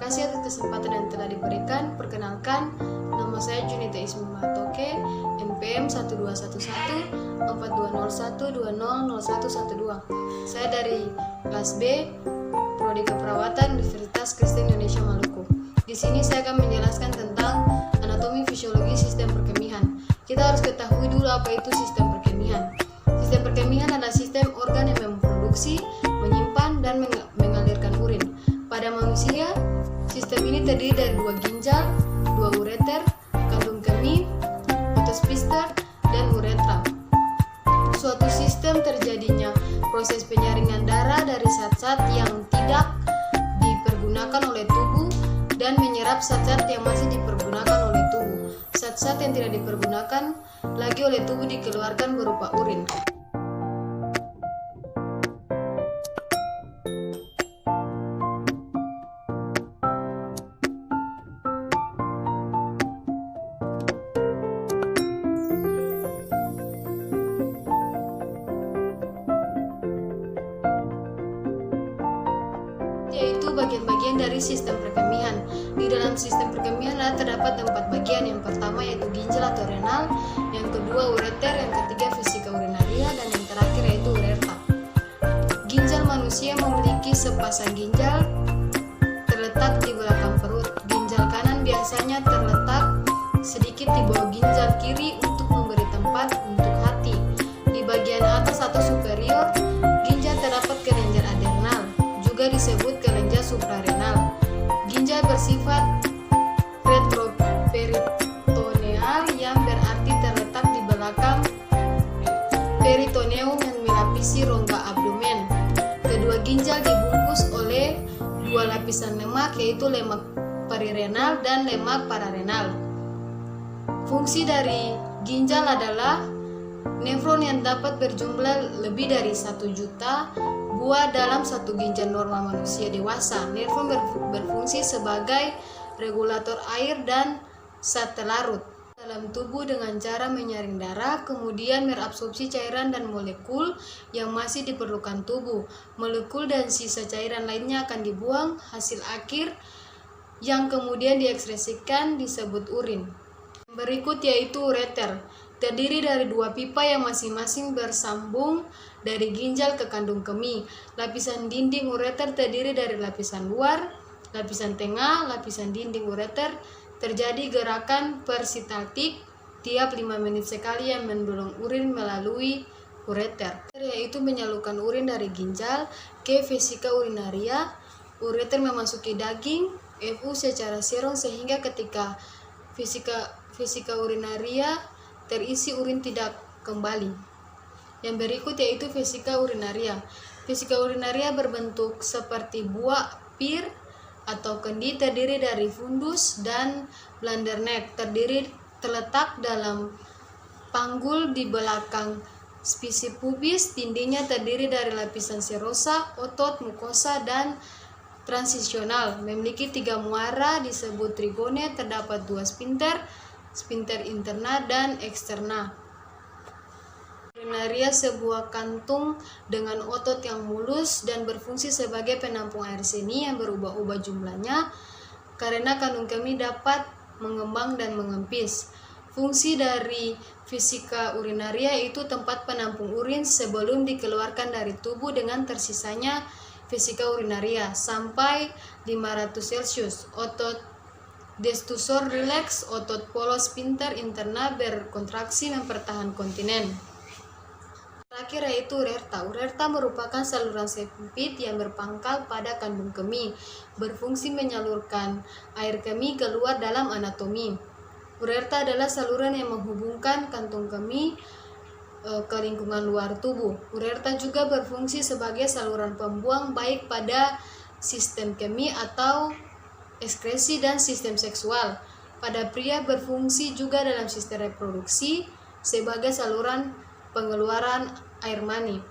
kasih atas kesempatan yang telah diberikan. Perkenalkan, nama saya Junita Ismi Matoke, NPM 12014201200112. Saya dari kelas B, Prodi Keperawatan Universitas Kristen Indonesia Maluku. Di sini saya akan menjelaskan tentang anatomi fisiologi sistem perkemihan. Kita harus ketahui dulu apa itu sistem perkemihan. Sistem perkemihan adalah sistem organ yang memproduksi, menyimpan, dan mengalirkan urin. Pada manusia, sistem ini terdiri dari 2 ginjal, 2 ureter, kandung kemih, otot sphincter, dan uretra. Suatu sistem terjadinya proses penyaringan darah dari zat-zat yang tidak dipergunakan oleh tubuh dan menyerap zat-zat yang masih dipergunakan oleh tubuh. Zat-zat yang tidak dipergunakan lagi oleh tubuh dikeluarkan berupa urin. Yaitu bagian-bagian dari sistem perkemihan. Di dalam sistem perkemihan terdapat 4 bagian. Yang pertama yaitu ginjal atau renal, yang kedua ureter, yang ketiga vesika urinaria, dan yang terakhir yaitu uretra. Ginjal manusia memiliki sepasang ginjal terletak di belakang perut. Ginjal kanan biasanya terletak sedikit di bawah ginjal kiri untuk memberi tempat untuk hati. Di bagian atas atau superior, ginjal terdapat kelenjar adrenal, juga disebut kelenjar suprarenal. Ginjal bersifat retroperitoneal yang berarti terletak di belakang peritoneum yang melapisi rongga abdomen. Kedua ginjal dibungkus oleh 2 lapisan lemak, yaitu lemak perirenal dan lemak pararenal. Fungsi dari ginjal adalah nefron yang dapat berjumlah lebih dari 1 juta buah dalam satu ginjal normal manusia dewasa. Nefron berfungsi sebagai regulator air dan zat larut dalam tubuh dengan cara menyaring darah, kemudian merabsorpsi cairan dan molekul yang masih diperlukan tubuh. Molekul dan sisa cairan lainnya akan dibuang. Hasil akhir yang kemudian diekskresikan disebut urin. Berikut yaitu ureter, terdiri dari 2 pipa yang masing-masing bersambung dari ginjal ke kandung kemih. Lapisan dinding ureter terdiri dari lapisan luar, lapisan tengah, lapisan dinding ureter. Terjadi gerakan peristaltik tiap 5 menit sekali yang mendorong urin melalui ureter, yaitu menyalurkan urin dari ginjal ke vesika urinaria. Ureter memasuki daging FU secara serum sehingga ketika vesika urinaria terisi urin tidak kembali. Yang berikut yaitu vesika urinaria. Vesika urinaria berbentuk seperti buah pir atau kendi, terdiri dari fundus dan bladder neck. Terletak dalam panggul di belakang spisi pubis. Dindingnya terdiri dari lapisan serosa, otot, mukosa, dan transisional. Memiliki 3 muara disebut trigone. Terdapat 2 sphincter, sphincter interna dan eksterna. Urinaria sebuah kantung dengan otot yang mulus dan berfungsi sebagai penampung air seni yang berubah-ubah jumlahnya karena kandung kemih dapat mengembang dan mengempis. Fungsi dari vesika urinaria itu tempat penampung urin sebelum dikeluarkan dari tubuh dengan tersisanya vesika urinaria sampai 500 Celcius. Otot detusor rileks, otot polos sphincter interna berkontraksi mempertahankan kontinen. Terakhir yaitu uretra. Uretra merupakan saluran sempit yang berpangkal pada kandung kemih, berfungsi menyalurkan air kemih keluar dalam anatomi. Uretra adalah saluran yang menghubungkan kantung kemih ke lingkungan luar tubuh. Uretra juga berfungsi sebagai saluran pembuang baik pada sistem kemih atau ekskresi dan sistem seksual. Pada pria berfungsi juga dalam sistem reproduksi sebagai saluran pengeluaran air mani.